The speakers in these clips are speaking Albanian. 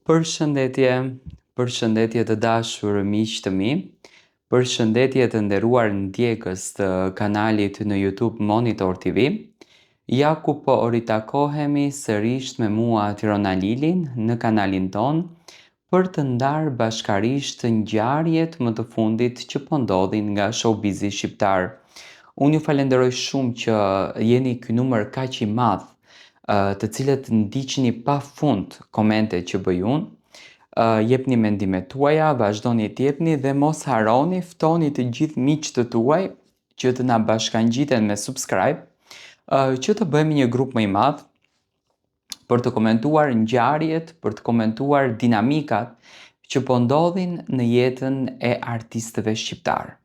Përshëndetje, përshëndetje të dashur miq të mi, përshëndetje të nderuar ndjekës të kanalit në YouTube Monitor TV. Ja ku po ritakohemi sërish me mua Tirona Lilin në kanalin ton për të ndarë bashkarisht ngjarjet më të fundit që po ndodhin nga showbizi shqiptar. Unë ju falenderoj shumë që jeni ky numër kaq i madh të cilët ndiqni pafund komente që bëj unë. Jepni mendimet tuaja, vazhdoni t'jepni dhe mos harroni ftoni të gjithë miqtë të tuaj që të na bashkangjiten me subscribe, që të bëhemi një grup më i madh për të komentuar ngjarjet, për të komentuar dinamikat që po ndodhin në jetën e artistëve shqiptar.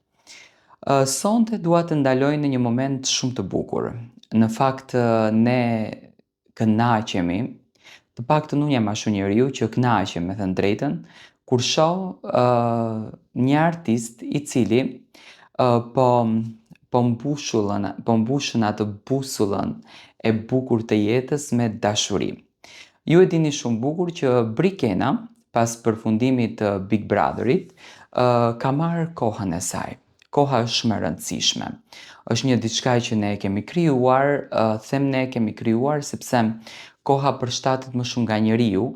Sonte dua të ndaloj në një moment shumë të bukur. Në fakt ne kënaqemi, të paktën unë jam ashtu njeriu që kënaqem me thënë drejtën, kur shoh një artist i cili po mbushën atë busullën e bukur të jetës me dashuri. Ju e dini shumë bukur që Brikena, pas përfundimit të Big Brotherit, ka marrë kohën e saj. Koha është shumë e rëndësishme. Është një diçka që ne e kemi krijuar, them ne e kemi krijuar sepse koha përshtatet më shumë nga njeriu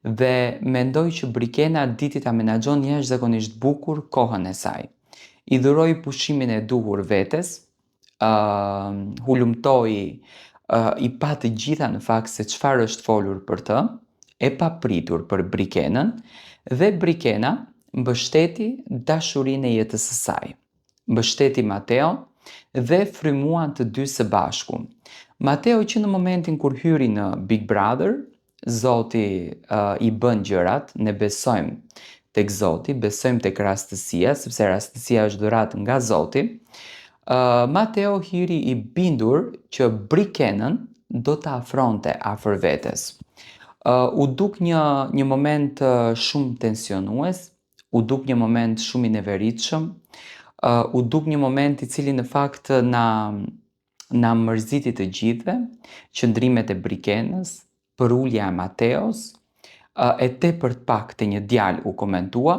dhe mendoj që Brikena diti ta menaxhon jashtëzakonisht bukur kohën e saj. I dhuroi pushimin e duhur vetes, hulumtoi, i pa të gjitha në fakt se çfarë është folur për të, e papritur për Brikenën, dhe Brikena mbështeti dashurinë e jetës së saj. Mbështeti Mateo dhe frymuan të dy së bashku. Mateo që në momentin kur hyri në Big Brother, Zoti i bën gjërat, ne besojmë tek Zoti, besojmë tek rastësia, sepse rastësia është dhuratë nga Zoti. Mateo hiri i bindur që Brikenën do ta afronte afër vetes. U duk një moment shumë tensionues, u duk një moment shumë i neveritshëm, u duk një moment i cili në fakt na mërziti të gjithëve, qëndrimet e Brikenës, përulja e Mateos, e tepërt pak të një djalë u komentua,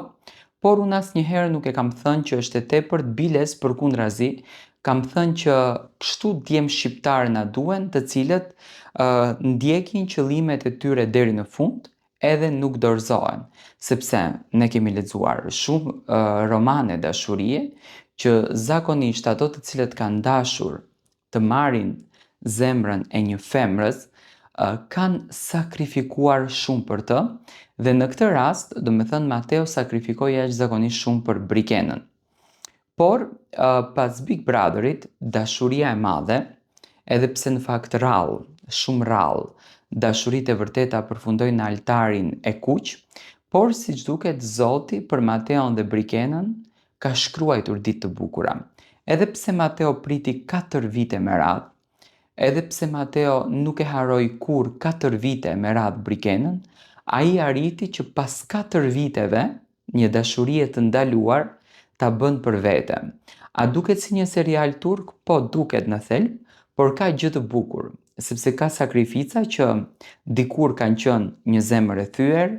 por unë asnjëherë nuk e kam thënë që është e tepërt, biles përkundrazi kam thënë që kështu djemë shqiptar na duhen, të cilët ndjekin qëllimet e tyre deri në fund, edhe nuk dorëzohen, sepse ne kemi lexuar shumë romane dashurie që zakonisht ato të cilët kanë dashur të marrin zemrën e një femrës kanë sakrifikuar shumë për të, dhe në këtë rast, do me thënë Mateo sakrifikoi jashtëzakonisht shumë për Brikenën. Por pas Big Brotherit, dashuria e madhe, edhe pse në fakt rrallë, shumë rrallë, dashuritë e vërteta përfundojnë në altarin e kuq, por siç duket Zoti për Mateon dhe Brikenën ka shkruar ditë të bukura. Edhe pse Mateo priti 4 vite me radhë, edhe pse Mateo nuk e harroi kur 4 vite me radhë Brikenën, ai arriti që pas 4 viteve një dashurie të ndaluar ta bën për vete. A duket si një serial turk? Po duket në thelb, por ka gjë të bukur, sepse ka sakrifica që dikur kanë qenë një zemër e thyer,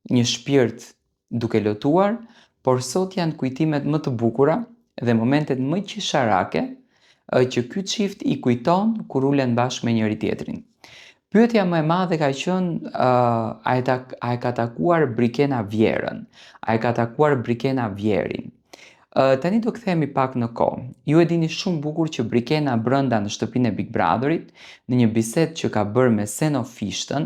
një shpirt duke lutuar, por sot janë kujtimet më të bukura dhe momentet më qesharake që ky çift i kujton kur ulen bashkë me njëri tjetrin. Pyetja më e madhe ka qenë a e ka takuar Brikena Vjerën, a e ka takuar Brikena Vjerin. Tani do kthehemi pak në kohë. Ju e dini shumë bukur që Brikena brenda në shtëpinë e Big Brotherit, në një bisedë që ka bërë me Seno Fishtën,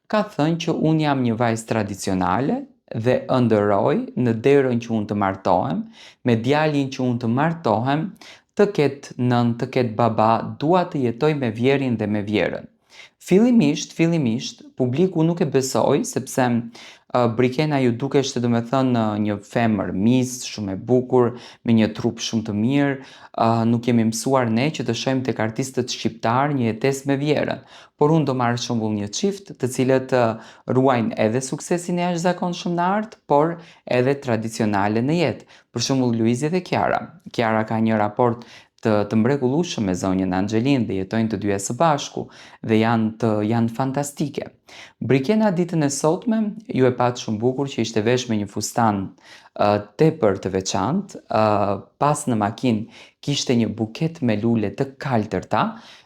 ka thënë që unë jam një vajzë tradicionale dhe ëndërroj në derën që unë të martohem, me djalin që unë të martohem, të ketë nën, të ketë baba, dua të jetoj me Vjerin dhe me Vjerën. Fillimisht, publiku nuk e besoi, sepse Brikena ju dukeshte do me thënë një femër mis, shumë e bukur, me një trup shumë të mirë, nuk jemi mësuar ne që të shohim tek artistët shqiptar një jetesë me Vjerën. Por unë do marr shembull një çift të cilët ruajnë edhe suksesin e jashtëzakonshëm në art, por edhe tradicionale në jetë. Për shembull Luizi dhe Kiara. Kiara ka një raport të mrekullueshëm me zonjën Anxhelin dhe jetojnë të dyja së bashku dhe janë fantastike. Brikena ditën e sotme ju e patë shumë bukur që ishte vesh me një fustan tepër të veçantë, pas në makinë kishte një buket me lule të kaltërta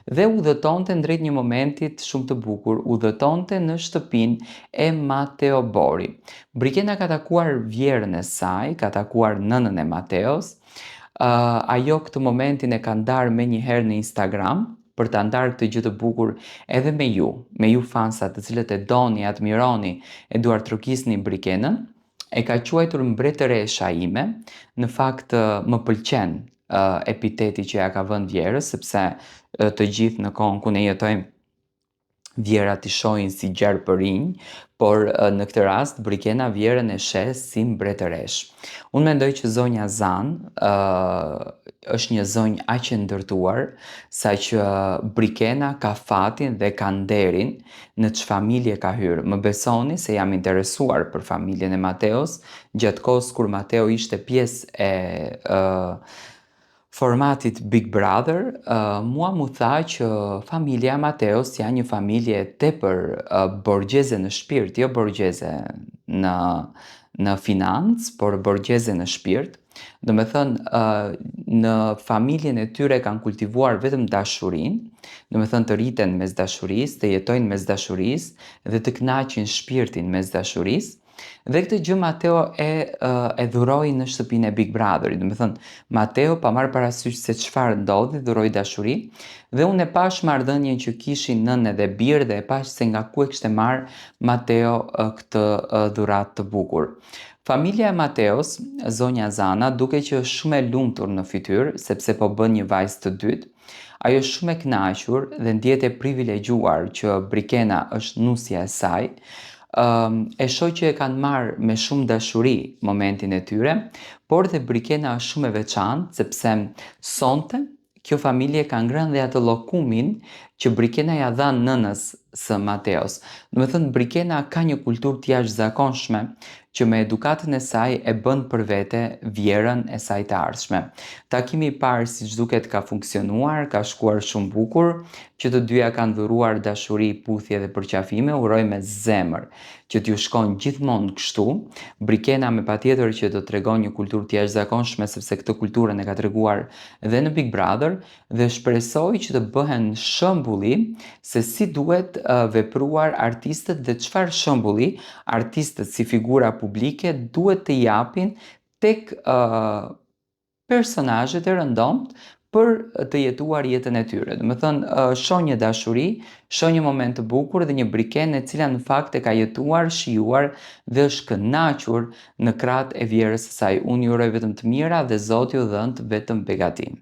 dhe udhëtonte ndrejt një momentit shumë të bukur, udhëtonte në shtëpinë e Mateo Bori. Brikena ka takuar vjerën e saj, ka takuar nënën e Mateos. Ajo këtë momentin e ka ndarë me një herë në Instagram për të ndarë këtë gjë të bukur edhe me ju fansat të cilët e doni, admironi, e duar trokisni Brikenën. E ka quajtur mbretëresha ime, në fakt më pëlqen epiteti që ja ka vënë vjerës, sepse të gjithë në kohën ku ne jetojmë vjerat i shohin si gjarë për rinj, por në këtë rast Brikena vjerën e sheh si mbretëresh. Unë mendoj që zonja Zan është një zonjë aq e ndërtuar, sa që Brikena ka fatin dhe ka nderin në ç'familje ka hyrë. Më besoni se jam interesuar për familjen e Mateos, gjatë kohës kur Mateo ishte pjesë e formatit Big Brother, mua mu tha që familja Mateos janë një familje tepër borgjeze në shpirt, jo borgjeze në financë, por borgjeze në shpirt. Do me thënë, në familjen e tyre kanë kultivuar vetëm dashurinë, do me thënë të rriten mes dashurisë, të jetojnë mes dashurisë dhe të kënaqin shpirtin mes dashurisë. Dhe këtë gjë Mateo e dhuroi në shtëpinë e Big Brotherit. Do me thënë, Mateo pa marrë parasysh se çfarë ndodhi, dhuroi dashuri dhe unë e pash marrëdhënien që kishin nënë dhe birë dhe e pash se nga ku e kishte marrë Mateo këtë dhuratë të bukur. Familja e Mateos, zonja Zana, duke që është shumë e lumtur në fytyrë, sepse po bën një vajzë të dytë, ajo është shumë e kënaqur dhe ndjet e privilegjuar që Brikena është nusja e saj. E shoh që e kanë marrë me shumë dashuri momentin e tyre, por dhe Brikena është shumë e veçantë sepse sonte kjo familje ka ngrënë dhe atë llokumin që Brikena ja dha nënës së Mateos. Do me thënë, Brikena ka një kulturë të jashtëzakonshme që me edukatën e saj e bën për vete vjerën e saj të ardhshme. Takimi i parë siç duket ka funksionuar, ka shkuar shumë bukur, që të dyja kanë dhuruar dashuri, puthje dhe përqafime, uroj me zemër që t'ju shkon gjithmonë kështu. Brikena me patjetër që do tregon një kulturë të jashtëzakonshme sepse këtë kulturën e ka treguar edhe në Big Brother dhe shpresoj që të bëhen shembulli se si duhet vepruar artistët dhe çfarë shembulli artistët si figura publike duhet të japin tek personazhet e rëndomt për të jetuar jetën e tyre. Do me thënë, shoh një dashuri, shoh një moment të bukur dhe një Brikenë e cila në fakt e ka jetuar, shijuar dhe është kënaqur në krahët e vjerës së saj. Unë ju uroj vetëm të mira dhe Zoti u dhënë vetëm begati.